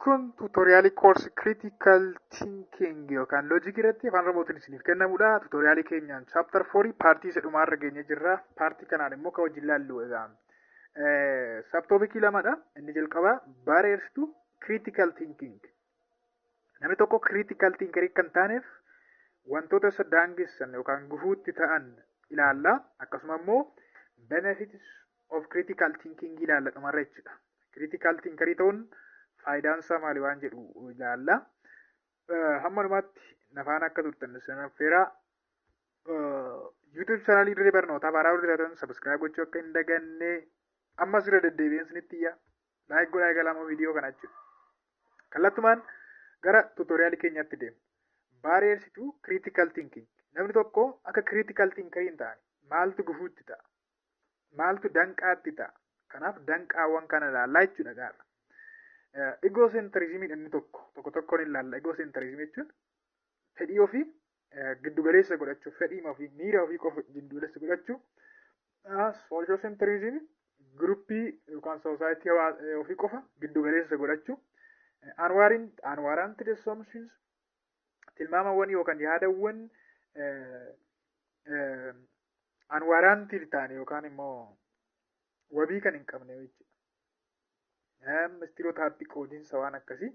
Kun tuutoriyaalii koorsii Critical Thinking yookaan loojikii irratti afaan Oromootiin isiniif kennamudha. Tuutoriyaalii keenyaan chaaptar 4 paartii isa dhumaarra geenye jirra. Paartii kanaan immoo kan wajjin laallu egaa. Sabtoobikii lamadha. Inni jalqabaa barreessitu Critical Thinking. Namni tokko Critical Thinkerii kan taaneef wantoota isa daangessan yookaan gufuutti ta'an ilaalla. Akkasuma immoo benefits of Critical Thinking ilaalla dhumarra jechuudha. Critical Thinkerii ta'uun faayidaan isaa maali waan jedhu ilaalla. Hamma dhumaatti nafaan akka turtan sanaffeera. YouTube chaanalii Dirree Barnootaa Baaraa Dirreetan sabiskiraayib gochuu akka hin daganne ammas irra deddeebi'een isinitti iyya. Laayik godhaa eegalamoo viidiyoo kana jechuudha. Kallattumaan gara tuutoriyaalii keenyaatti deemu. Barreessituu Critical Thinking. Namni tokko akka Critical Thinkerii hin taane maaltu gufuutti ta'a? Maaltu danqaatti ta'a? Kanaaf danqaawwan kana ilaallaa jechuudha gaara. Egocentrismiin inni tokkoon ilaalla. Egocentrism jechuun fedhii ofii giddugaleessa godhachuu, fedhii ofii miira ofii qofa giddugaleessa godhachuu. Sociocentrism gruppii yookaan soosaayitii ofii qofa giddugaleessa godhachuu. Unwarranted assumptions tilmaamawwan yookaan yaadawwan unwarranted ta'an yookaan immoo wabii kan hin qabne jechuudha. Stereotaappii qoodiinsa waan akkasii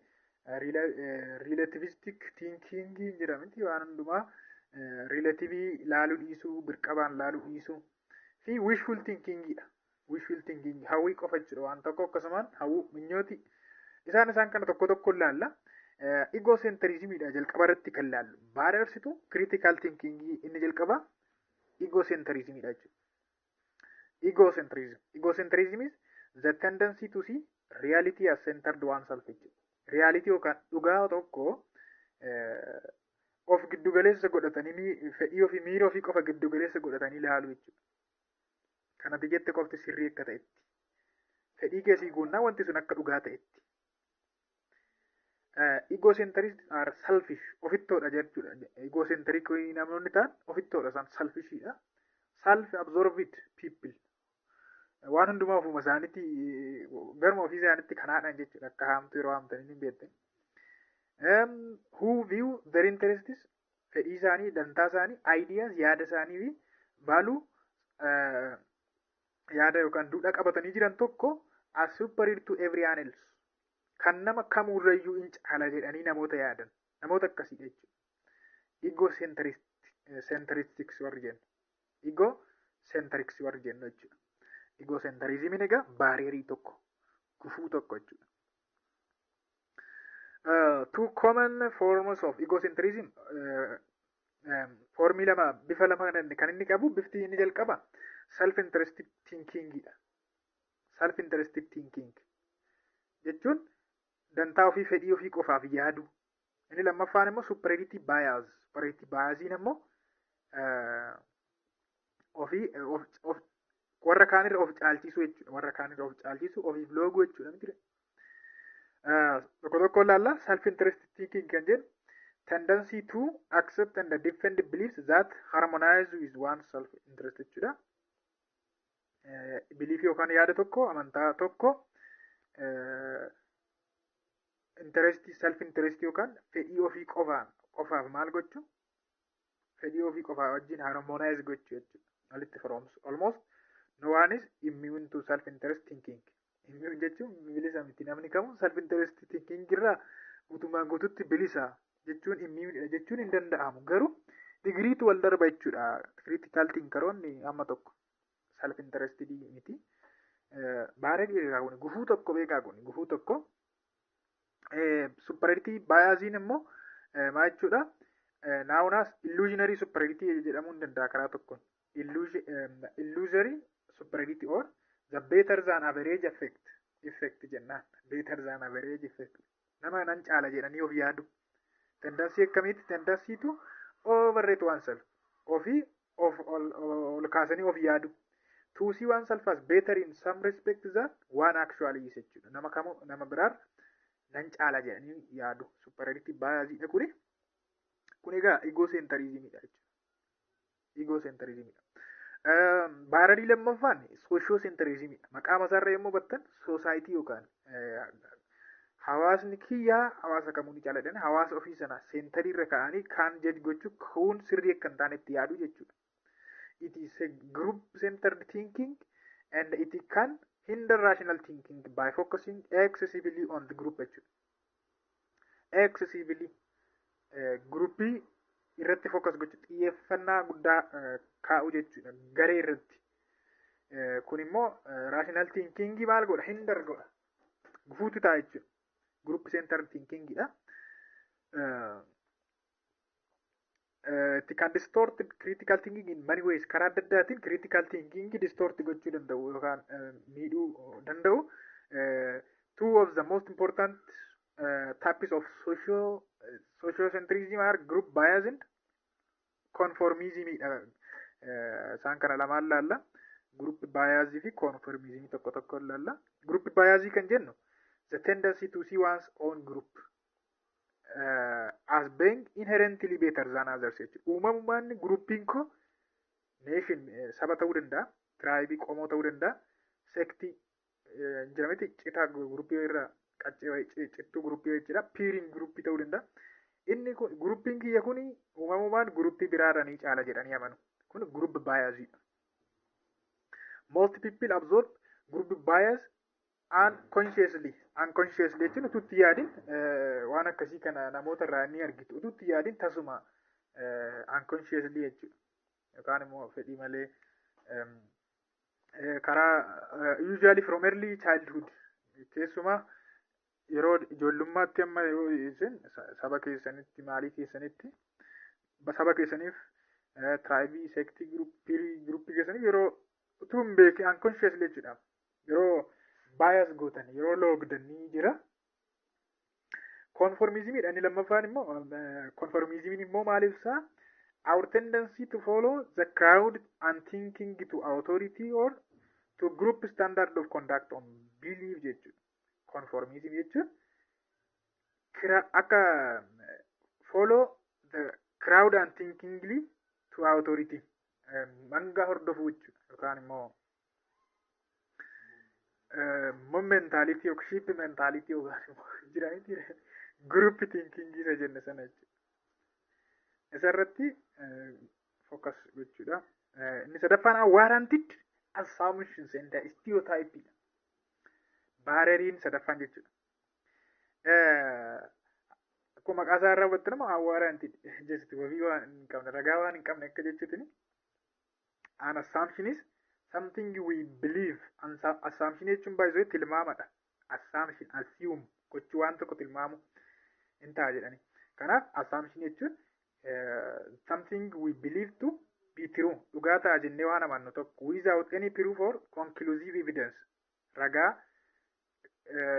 relativistic thinking jedhamti waan hundumaa relativii ilaaluu dhiisuu, birqabaan ilaaluu dhiisuu fi wishful thinkingidha. Wishful thinking hawwii qofa jechuudha waan tokko akkasumaan hawwuu minyooti. Isaan kana tokko ilaalla. Egocentrismidha jalqaba irratti kan ilaallu. Barreessitu critical thinking inni jalqaba egocentrismidha jechuudha. Egocentrism is the tendency to see reality as centered oneself jechuudha. Reality yookaan dhugaa tokko of giddugaleessa godhatanii fedhii ofii miira ofii qofa giddugaleessa godhatanii ilaaluu jechuudha. Kanatti jette qofti sirrii akka ta'etti. Fedhii keessii guunnaa wanti sun akka dhugaa ta'etti. Egocentrists are selfish ofittoodha jechuudha. Egocentric namoonni ta'an ofittoodha isaan selfishidha. Self-absorbed people. Waan hundumaa ofuma isaaniitti garuma ofii isaaniitti kan haadhan jechuudha. Akka haamtu yeroo haamtanii hin beektan. Who view their interests fedhii isaanii, dantaa isaanii, ideas yaada isaanii fi value yaada yookaan duudhaa qabatanii jiran tokko as superior to everyone else. Kan nama kamurrayyuu hin caala jedhanii namoota yaadan. Namoota akkasiidha jechuudha. Egocentristics warri jennu. Egocentrics warri jennu jechuudha. Egocentrismiin egaa baariyerii tokko, gufuu tokko jechuudha. Two common forms of egocentrism. Formii lama, bifa lama kan inni qabu, bifti inni jalqaba self-interested thinkingidha. Self-interested thinking jechuun dantaa ofii fedhii ofii qofaaf yaadu. Inni lammaffaan immoo superiority bias. Superiority biasiin immoo warra kaanirra of caalchisuu jechuudha. Warra kaanirra of caalchisuu ofiif looguu jechuudha miti. Tokko ilaalla self-interested thinking kan jedhu tendency to accept and defend beliefs that harmonize with one's self-interest jechuudha. Belief yookaan yaada tokko, amantaa tokko self-interest yookaan fedhii ofii qofaaf maal gochuu? Fedhii ofii qofaa wajjin harmonize gochuu jechuudha. Walitti firoomsu. Almost no one is immune to self-interest thinking. Immune jechuun bilisa miti. Namni kamuu self-interest thinking irraa guutumaan guututti bilisa jechuun immune jechuun hin danda'amu. Garuu digiriitu wal darba jechuudha. Critical thinkeroonni amma tokko self-interested miti. Baay'ee beekaa kun gufuu tokko beekaa kun gufuu tokko. Superiority biasiin immoo maal jechuudha? Naawunaas illusionary superiority jedhamuu hin danda'a karaa tokkoon. Illusory superiority or the better than average effect jennaan. Better than average effect. Nama nan caala jedhanii of yaadu. Tendency akkamiiti? Tendency to overrate oneself. Ofii ol kaasanii of yaadu. To see oneself as better in some respect than one actually is jechuudha. Nama biraar nan caala jedhanii yaadu. Superiority biasiidha kuni. Kun egaa egocentrismidha jechuudha. Egocentrismidha. Baararii lammaffaan sociocentrismidha. Maqaa masaarra yommuu battan society yookaan hawaasni kiyyaa hawaasa kamuu ni caaladhan hawaasa ofii sana seentarii irra ka'anii kaan jaj gochuu kun sirrii akka hin taane itti yaadu jechuudha. It is a group centered thinking and it can hinder rational thinking by focusing excessively on the group jechuudha. Excessively groupii irratti focus gochuu xiyyeeffannaa guddaa kaa'u jechuudha garee irratti. Kun immoo rational thinking maal godha hinder godha gufuutu ta'a jechuudha. Group centered thinking dha. It can distort critical thinking in many ways. Karaa adda addaatiin critical thinking distort gochuu danda'u yookaan miidhuu danda'u. Two of the most important types of sociocentrism are group bias and conformism. Isaan kana lamaan laalla. Group bias fi conformism tokko tokko laalla. Group bias kan jennu the tendency to see one's own group as being inherently better than others. Uumamumaan groupiin ko nation saba ta'uu danda'a, tribe qomoo ta'uu danda'a, sektii jedhameti citaa groupii irraa qaccee cittuu groupii jechuudha. Peering groupii ta'uu danda'a. Inni kun groupiin kiyya kun uumamumaan groupii biraarra ni caala jedhanii amanu. Kun group bias. Most people absorb group bias unconsciously jechuun utuutti yaadin waan akkasii kana namoota irraa ni argitu utuutti yaadin tasuma unconsciously jechuudha yookaan immoo fedhii malee karaa usually from early childhood keessumaa yeroo ijoollummaatti amma yeroo isin saba keessanitti maalii keessanitti saba keessaniif traayibii sektii gruppii keessaniif yeroo utuu hin beekin unconsciously jechuudha yeroo bias gootan yeroo loogdanii jira. Conformism inni lammaffaan immoo conformism immoo maal ibsaa? Our tendency to follow the crowd and thinking to authority or to group standard of conduct on belief jechuudha. Conformism jechuun akka follow the crowd and thinkingly to authority manga hordofuu jechuudha yookaan immoo mentality or sheep mentality or group thinking isa jenne sana jechuudha. Isarratti focus gochuudha. Inni sadaffaan warranted assumptions and stereotype. Barrieriin sadaffaan jechuudha. Akkuma maqaa isaa irraa hubattu nama warranted jechuudha. Wabii waan hin qabne ragaa waan hin qabne akka jechuutiin an assumption is something we believe. Assumption jechuun baay'ee tilmaamadha. Assumption assume gochuu waan tokko tilmaamu hin ta'a jedhani. Kanaaf assumption jechuun something we believe to be true. Dhugaa ta'a jennee waan amannu tokko without any proof or conclusive evidence. Ragaa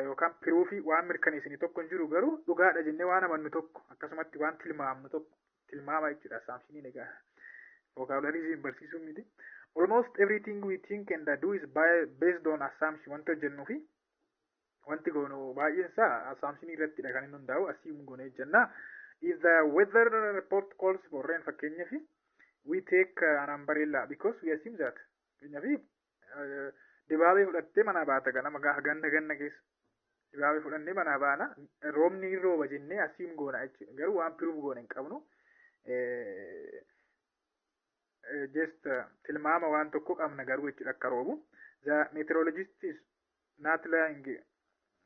yookaan piruufii waan mirkaneessanii tokko hin jiru garuu dhugaadha jennee waan amannu tokko akkasumatti waan tilmaamnu tokko tilmaama jechuudha. Assumptioniin egaa vocabulary barsiisuu miti. Almost everything we think and do is based on assumption. Wanti hojjennu fi wanti goonu baay'een isaa assumption irrattidha kan inni hundaa'u assume goonee jenna. If the weather report calls for rain fakkeenyaaf we take an umbrella because we assume that. Fakkeenyaaf dibaabee fudhattee manaa baata ganama ganna keessa. Dibaabee fudhannee manaa baana roobni hin rooba jennee assume goona jechuudha. Garuu waan proof goone hin qabnu. Just tilmaama waan tokko qabna garuu jechuudha akka roobu. The meteorologist is not lying.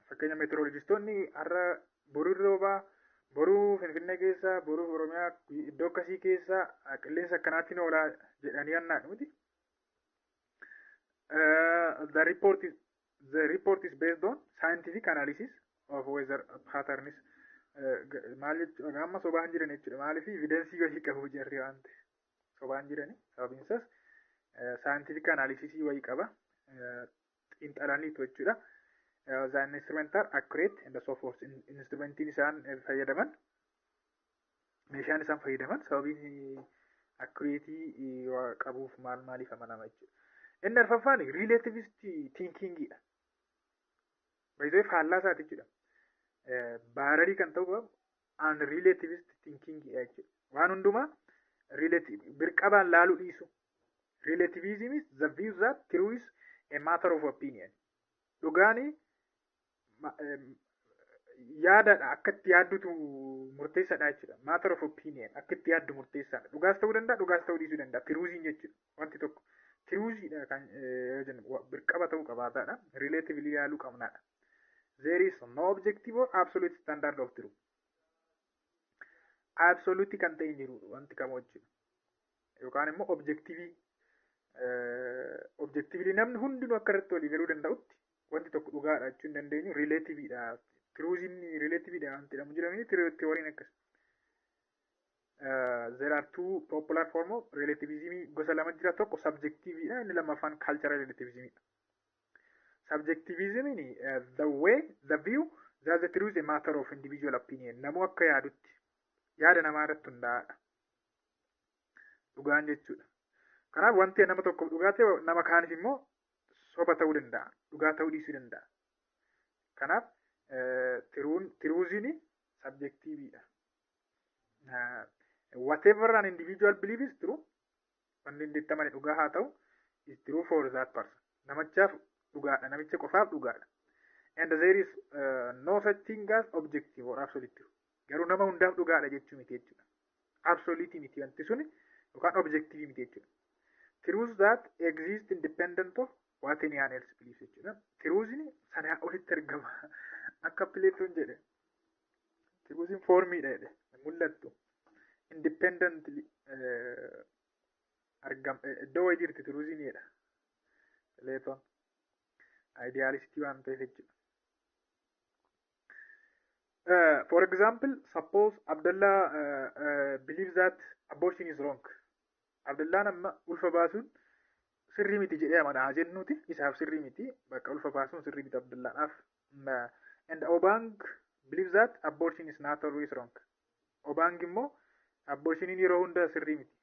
Fakkeenya meteorologistoonni har'a boruu roobaa boruu Finfinnee keessa boruu Oromiyaa iddoo akkasii keessa qilleensa akkanaatti ni oolaa jedhanii yannaan miti. The report is based on scientific analysis of weather patterns. Maal jechuudha amma sobaan jiran jechuudha maaliif evidensii wayii qabu jarri waan ta'eef. Sobaan jirani sababiin isaas scientific analysis wayii qaba xiinxalaniitu jechuudha. The instruments are accurate and so forth. Instrumentiin isaan fayyadaman meeshaan isaan fayyadaman sababiin accurate qabuuf maaliif amanama jechuudha. Inni arfaffaan relativist thinkingidha. Baay'ee faallaa isaati jechuudha. Baararii kan ta'u qabu and relativist thinkingidha jechuudha. Waan hundumaa birqabaan laaluu dhiisu. Relativism is the view that truth is a matter of opinion. Dhugaani yaadadha akka itti yaaddutu murteessaadha jechuudha. Matter of opinion akka itti yaaddu murteessaadha. Dhugaas ta'uu danda'a, dhugaas ta'uu dhiisuu danda'a. Tiruuziin jechuudha. Wanti tokko tiruuziidha kan jennu birqaba ta'uu qabaataadha. Relatively yaaluu qabnaadha. There is no objective or absolute standard of truth. Absolute kan ta'e hin jiru wanti kamuu jechuudha. Yookaan immoo objectively namni hundinuu akka irratti walii galuu danda'utti wanti tokko dhugaadha jechuu hin dandeenyu relativeidha. Tiruuziin relativeidha wanti jedhamu jedhamanii tiyooriin akkas. There are two popular form of relativism gosa lama jira, tokko subjectiveidha inni lammaffaan cultural relativismidha. Subjectivism the view that the truth is a matter of individual opinion. Namuu akka yaadutti yaada namaa irratti hundaa'aadha. Dhugaan jechuudha. Kanaaf wanti nama tokko dhugaa ta'e nama kaaniif immoo soba ta'uu danda'a. Dhugaa ta'uu dhiisuu danda'a. Kanaaf tiruuziin subjectiveidha. Whatever an individual believes is true, wanni inni itti amane dhugaa haa ta'u, is true for that person. Namichaaf dhugaadha, namicha qofaaf dhugaadha. And there is no such thing as objective or absolute truth. Garuu nama hundaaf dhugaadha jechuu miti jechuudha. Absolute miti wanti suni yookaan objective miti jechuudha. Truths that exist independent of what anyone else believes jechuudha. Truthsni sanaa olitti argama. Akka Plaatoon jedhe. Truthsni formiidha jedhe. Mul'attu. Independently argam iddoo wayii jirti truthsni jedha. Plaatoon. Idealistii waan ta'eef jechuudha. For example, suppose Abdullah believes that abortion is wrong. Abdullah amma ulfa baasuun sirrii miti jedhee amana haa jennuuti. Isaaf sirrii miti. Bakka ulfa baasuun sirrii miti Abdullaadhaaf. And Obang believes that abortion is not always wrong. Obang immoo abortioniin yeroo hunda sirrii miti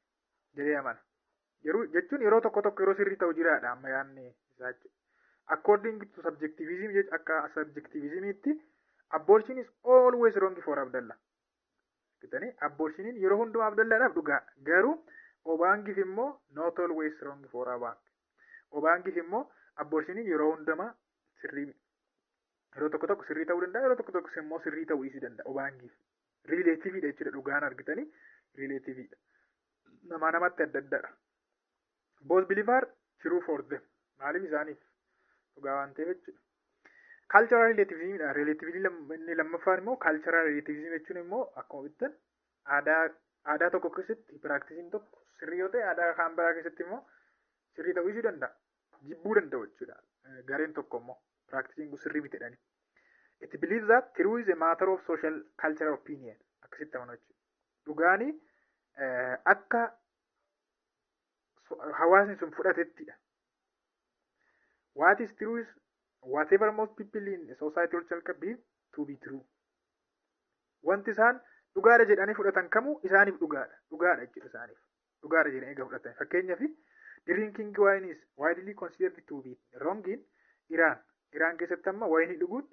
jedhee amana. Jechuun yeroo tokko yeroo sirrii ta'u jiraadha amma yaadni isaa jechuudha. According to subjectivism, akka subjectivismitti abortion is always wrong for Abdullah. Abortioniin yeroo hundumaa Abdullaadhaaf dhugaa. Garuu Obaangiif immoo not always wrong for Obang. Obaangiif immoo abortioniin yeroo hundumaa sirrii. Yeroo tokko sirrii ta'uu danda'a, yeroo tokko immoo sirrii ta'uu dhiisuu danda'a. Obaangiif relativeidha jechuudha. Dhugaan argitanii relativeidha. Namaa namatti adda addadha. Both believe are true for them. Maaliif isaaniif dhugaa waan ta'eef jechuudha. Cultural relativism inni lammaffaan immoo cultural relativism jechuun immoo akkuma bittan aadaa tokko keessatti piraktisiin tokko sirrii yoo ta'e aadaa kan biraa keessatti immoo sirrii ta'uu dhiisuu danda'a. Jibbuu danda'u jechuudha. Gareen tokko immoo piraktisiin kun sirrii miti jedhani. It believes that truth is a matter of social cultural opinion. Akkasitti amanu jechuudha. Dhugaanii akka hawaasni sun fudhatettidha. What is true is whatever most people in society believe to be true. Wanti isaan dhugaadha jedhanii fudhatan kamuu isaaniif dhugaadha. Dhugaadha jechuudha isaaniif. Dhugaadha jedhanii egaa fudhatan. Fakkeenyaaf drinking wine is widely considered to be wrong in Iran. Iran keessatti amma wayinii dhuguun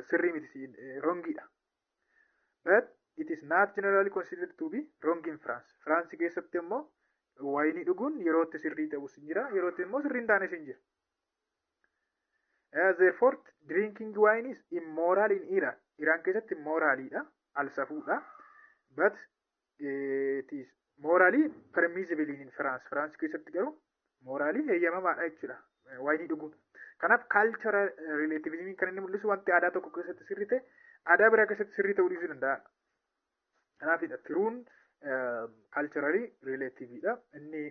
sirrii miti wrongidha. But it is not generally considered to be wrong in France. France keessatti immoo wayinii dhuguun yerootti sirrii ta'us hin jira, yerootti immoo sirrii hin taanes hin jira. Therefore, drinking wine is immoral in Iran. Iran keessatti immoralidha, alsafuudha. But it is morally permissible in France. France keessatti garuu morally heeyyamamaadha jechuudha. Wayinii dhuguun. Kanaaf cultural relativism kan inni mul'isu wanti aadaa tokko keessatti sirrii ta'e aadaa biraa keessatti sirrii ta'uu dhiisuu danda'a. Kanaafidha tiruun culturally relativeidha. Inni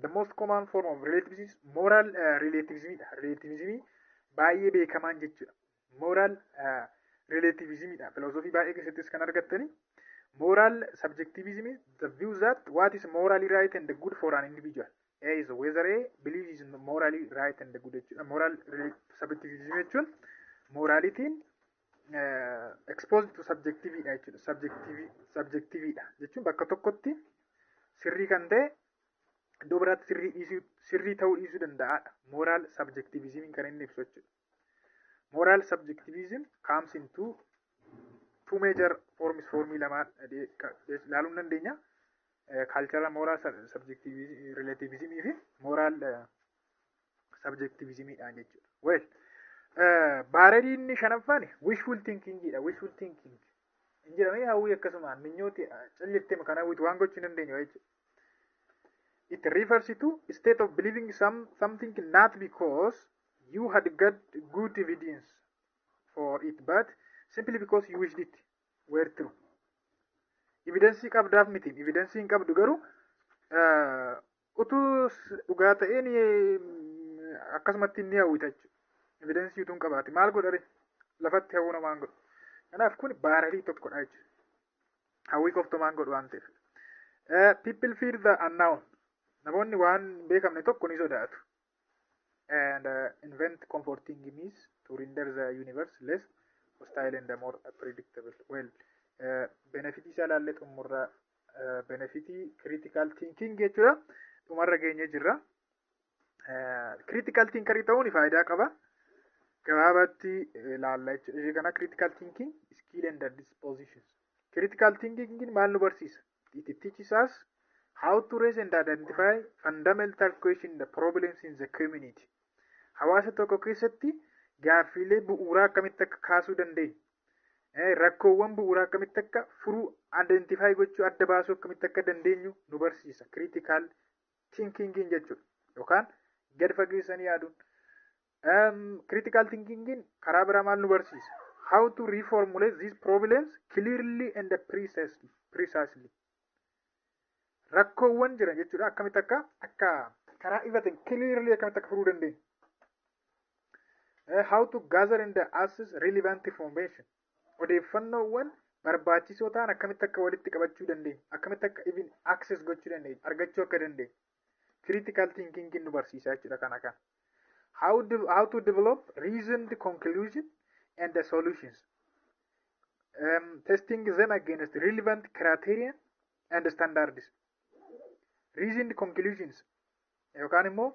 the most common form of relativism is moral relativismidha. Relativism baay'ee beekamaan jechuudha. Moral relativismidha. Filosofii baay'ee keessattis kan argattani. Moral subjectivism is the view that what is morally right and good for an individual is whether a belief is morally right and good jechuudha. Moral subjectivism jechuun moralitiin exposed to subjectividha jechuudha. Subjectividha jechuun bakka tokkotti sirrii kan ta'e iddoo biraatti sirrii ta'uu dhiisuu danda'aadha. Moral subjectivism kan inni ibsu jechuudha. Moral subjectivism comes into two major forms. Formii lamaan ilaaluu dandeenya. Cultural moral relativism fi moral subjectivismidha jechuudha. Well, Baaradiin shanaffaan wishful thinkingidha. Wishful thinking hin jedhamee hawwii akkasumaan minyooti callittee kana hawwitu waan gochuu hin dandeenyu jechuudha. It refers to state of believing something not because you had got good evidence for it, but simply because you wished it were true. Evidence qabdaaf miti. Evidence hin qabdu garuu utuu dhugaa ta'een akkasumatti ni hawwita jechuudha. Evidence utuu hin qabaate maal godhare lafatti hawwuu namaan godhu. Kanaaf kun baaradii tokkodha jechuudha. Hawwii qoftumaan godhu waan ta'eef. People fear the unknown. Namoonni waan beekamne tokko ni sodaatu. And invent comforting means to render the universe less hostile and more predictable. Well, benefit isaa laallee xumurraa benefitii critical thinking jechuudha. Dhumarra geenye jirra. Critical thinking ta'uun faayidaa qaba. Gabaabatti laalla jechuudha. Ishee kana critical thinking skill and dispositions. Critical thinking maal nu barsiisa? It teaches us how to raise and identify fundamental questions the problems in the community. Hawaasa tokko keessatti gaaffiilee bu'uuraa akkamitti akka kaasuu dandeenya. Rakkoowwan bu'uuraa akkamitti akka furuu identify gochuu adda baasuu akkamitti akka dandeenyu nu barsiisa. Critical thinking jechuudha. Yookaan gad fageessanii yaaduun. Critical thinking karaa biraa maal nu barsiisa? How to reformulate these problems clearly and precisely. Rakkoowwan jiran jechuudha akkamitti akka karaa ifatan clearly akkamitti akka furuu dandeenya. How to gather and access relevant information. Odeeffannoowwan barbaachisoo ta'an akkamitti akka walitti qabachuu dandeenya. Akkamitti akka even access gochuu dandeenya. Argachuu akka dandeenya. Critical thinking nu barsiisa jechuudha kana kan. How to develop reasoned conclusion and the solutions. Testing them against relevant criteria and standards. Reasoned conclusions yookaan immoo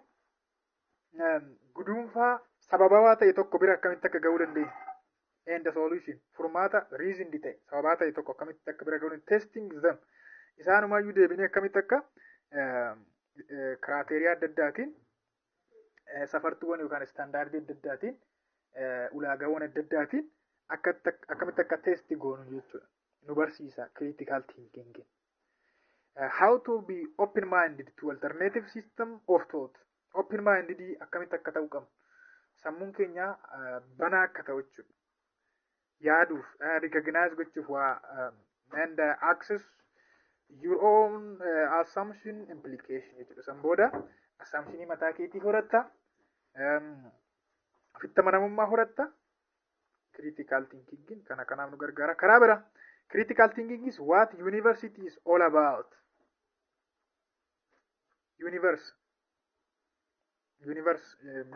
guduunfaa sababawaa ta'e tokko bira akkamitti akka ga'uu dandeenya. And the solution furmaata reasoned ta'e sababaa ta'e tokko akkamitti akka bira ga'uu dandeenya. Testing them isaanumayyuu deebinee akkamitti akka kiraateriyaa adda addaatiin safartuuwwan yookaan standaardii adda addaatiin ulaagaawwan adda addaatiin akkamitti akka testi goonu jechuudha. Nu barsiisa critical thinking. How to be open-minded to alternative system of thought. Open-minded akkamitti akka ta'uu qabnu. Sammuun keenya banaa akka ta'u jechuudha. Yaaduuf, recognize gochuuf and access your own assumption implication jechuudha. San booda assumptionii mataa keetii horatta. Ofitti amanamummaa horatta. Critical thinking kana kanaaf nu gargaara. Karaa bira critical thinking is what university is all about.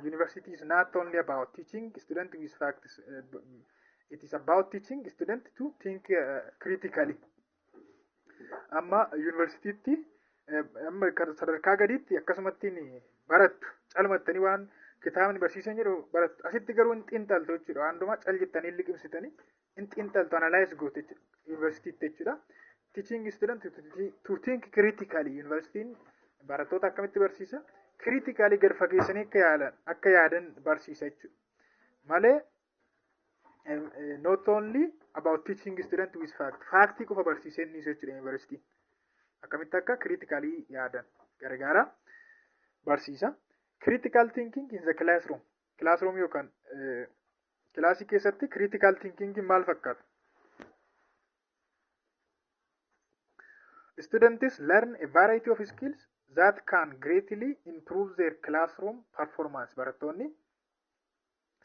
University is not only about teaching students with facts. It is about teaching students to think critically. Amma university amma sadarkaa gadiitti akkasumatti barattu calmattanii waan kitaabni barsiisan jedhu barattu. Asitti garuu hin xiinxaltu jechuudha. Waanuma cal jettanii liqimsitanii hin xiinxaltu analyze goote university jechuudha. Teaching students to think critically. University barattoota akkamitti barsiisa? Critically gad fageessanii akka yaadan barsiisa jechuudha. Malee not only about teaching students with fact. Factii qofa barsiisee inni jechuudha university. Akkamitti akka critically yaadan gargaara barsiisa. Critical thinking in the classroom. Classroom yookaan kilaasii keessatti critical thinking maal fakkaata? Students learn a variety of skills that can greatly improve their classroom performance. Barattoonni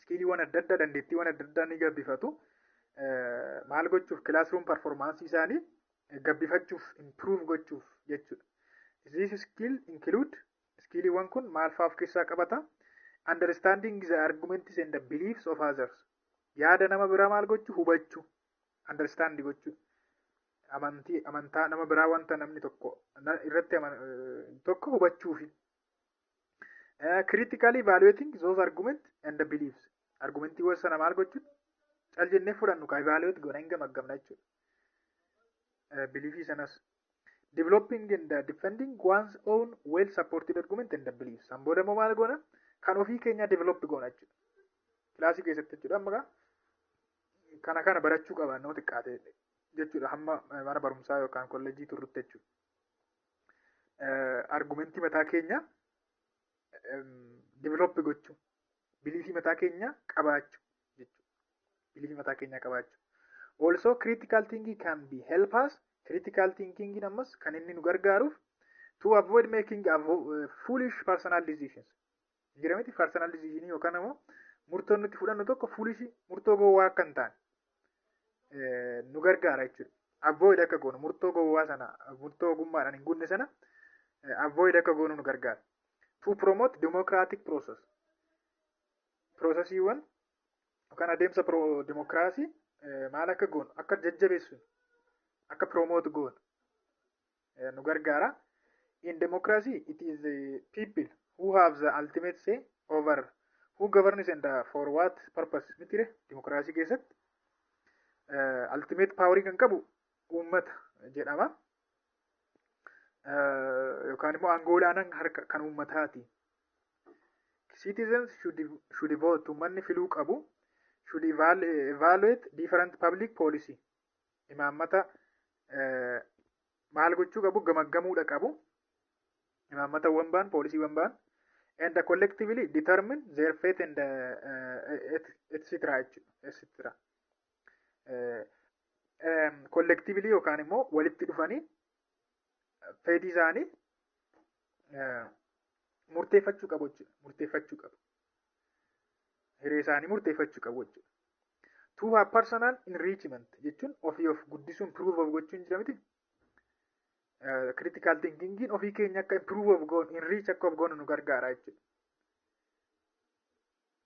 skiliiwwan adda addaa dandeettiiwwan adda addaa ni gabbifatu. Maal gochuuf classroom performance isaanii gabbifachuuf improve gochuuf jechuudha. These skill include skiliiwwan kun maal fa'aa of keessaa qabata? Understanding the arguments and the beliefs of others. Yaada nama biraa maal gochuu hubachuu. Understand gochuu. Amantaa nama biraa wanta namni tokko irratti tokko hubachuufi. Critically evaluating those arguments and the beliefs. Argumentiiwwan sana maal gochuu? Cal jennee fudhannu kaa evaluate goona hin gamaggamna jechuudha. Beliefii sanas. Developing and defending one's own well supported argument and the beliefs. San booda immoo maal goona? Kan ofii keenya develop goona jechuudha. kilaasii keessatti jechuudha. Amma kana barachuu qaban nama xiqqaate jechuudha. Hamma mana barumsaa yookaan kolleejjii turrutti jechuudha. Argumentii mataa keenya develop gochuu, biliifii mataa keenya qabaachuu jechuudha. Biliifii mataa keenya qabaachuu. Also critical thinking can be help us. Critical thinking ammas kan inni nu gargaaruuf to avoid making foolish personal decisions. Jiramiti personal decision yookaan immoo murtoon nuti fudhannu tokko foolish murtoo gowwaa akka hin taane nu gargaara jechuudha. Avoid akka goonu murtoo gowwaa sana murtoo ogummaadhaan hin gunne sana avoid akka goonu nu gargaara. To promote democratic process. Processiiwwan yookaan adeemsa demokiraasii maal akka goonu akka jajjabeessu akka promote goonu nu gargaara. In democracy, it is the people who have the ultimate say over who governs and for what purpose. Mitire democracy keessatti ultimate power kan qabu uummata jedhama. Yookaan immoo aangoo olaanaan harka kan uummataati. Citizens should vote. Uummanni filuu qabu. Should evaluate different public policy. Imaammata maal gochuu qabu gamaggamuudha qabu. Imaammatawwan ba'an poolisiiwwan ba'an and collectively determine their fate and etc. Collectively yookaan immoo walitti dhufanii fedhii isaanii murteeffachuu qabu jechuudha. Murteeffachuu qabu. Hiree isaanii murteeffachuu qabu jechuudha. To have personal enrichment jechuun ofii of guddisuun proof of gochuun jira miti. Critical thinking ofii keenya akka improve of goonu enrich akka of goonu nu gargaara jechuudha.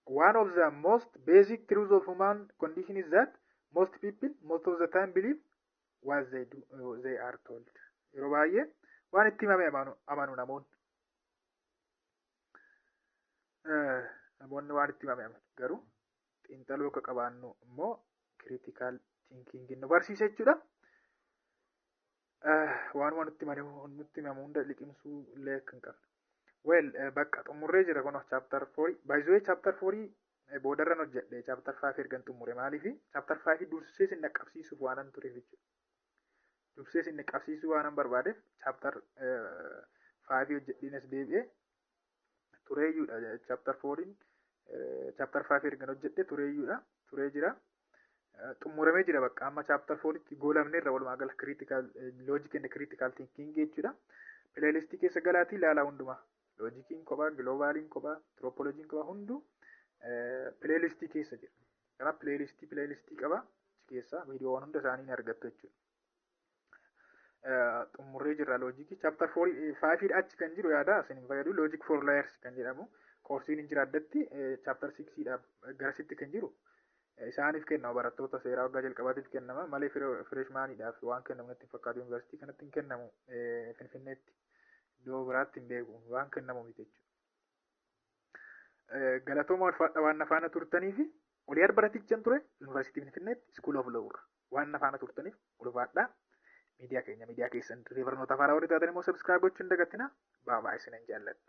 One of the most basic truths of human condition is that most people most of the time believe what they are told. Yeroo baay'ee waan itti himame amanu namoonni waan itti himame amanu garuu xiinxaluu akka qabaannu immoo critical thinking nu barsiisa jechuudha. Waan nutti himamu hunda liqimsuu illee kan qabnu. Well, bakka xumurree jira kun chapter 4. By the way, chapter 4 boodarran hojjedhe chapter 5 ergan xumure maaliifi chapter 5 dursee sin dhaqqabsiisuuf waanan tureef jechuudha. Dursee sin dhaqqabsiisuu waanan barbaadeef chapter 5 hojjedhiinas deebi'ee tureeyyuudha. Chapter 4 chapter 5 ergan hojjedhe tureeyyuudha. Turee jira. Xumuramee jira bakka amma chapter 4tti goolamne irra walumaa gala critical logic and critical thinking jechuudha. Playlist keessa galaatii ilaalaa hundumaa. Logikiin kophaa, globaliin kophaa, anthropologiin kophaa hundu playlist keessa jira. Kana playlist qaba keessa viidiyoowwan hunda isaanii ni argattu jechuudha. Xumurree jira logic chapter 5 achi kan jiru yaada isin fayyadu logic for layers kan jedhamu koorsiin hin jira addatti chapter 6 dha garasitti kan jiru. Isaaniif kennama barattoota seeraa waggaa jalqabaatiif kennama malee freshmaaniidhaaf waan kennamu natti fakkaatu yuunivarsiitii kanatti hin kennamu Finfinneetti iddoo biraatti hin beeku waan kennamu miti jechuudha. Galatooma ulfaadha waan nafaana turtaniif Oliyaad Baratichaan ture yuunivarsiitii Finfinneetti School of Law waan nafaana turtaniif ulfaadha. Miidiyaa keessan barnoota afaan warri taatan immoo subscribe gochuun dagatina. Baabaa isinan jaalladha.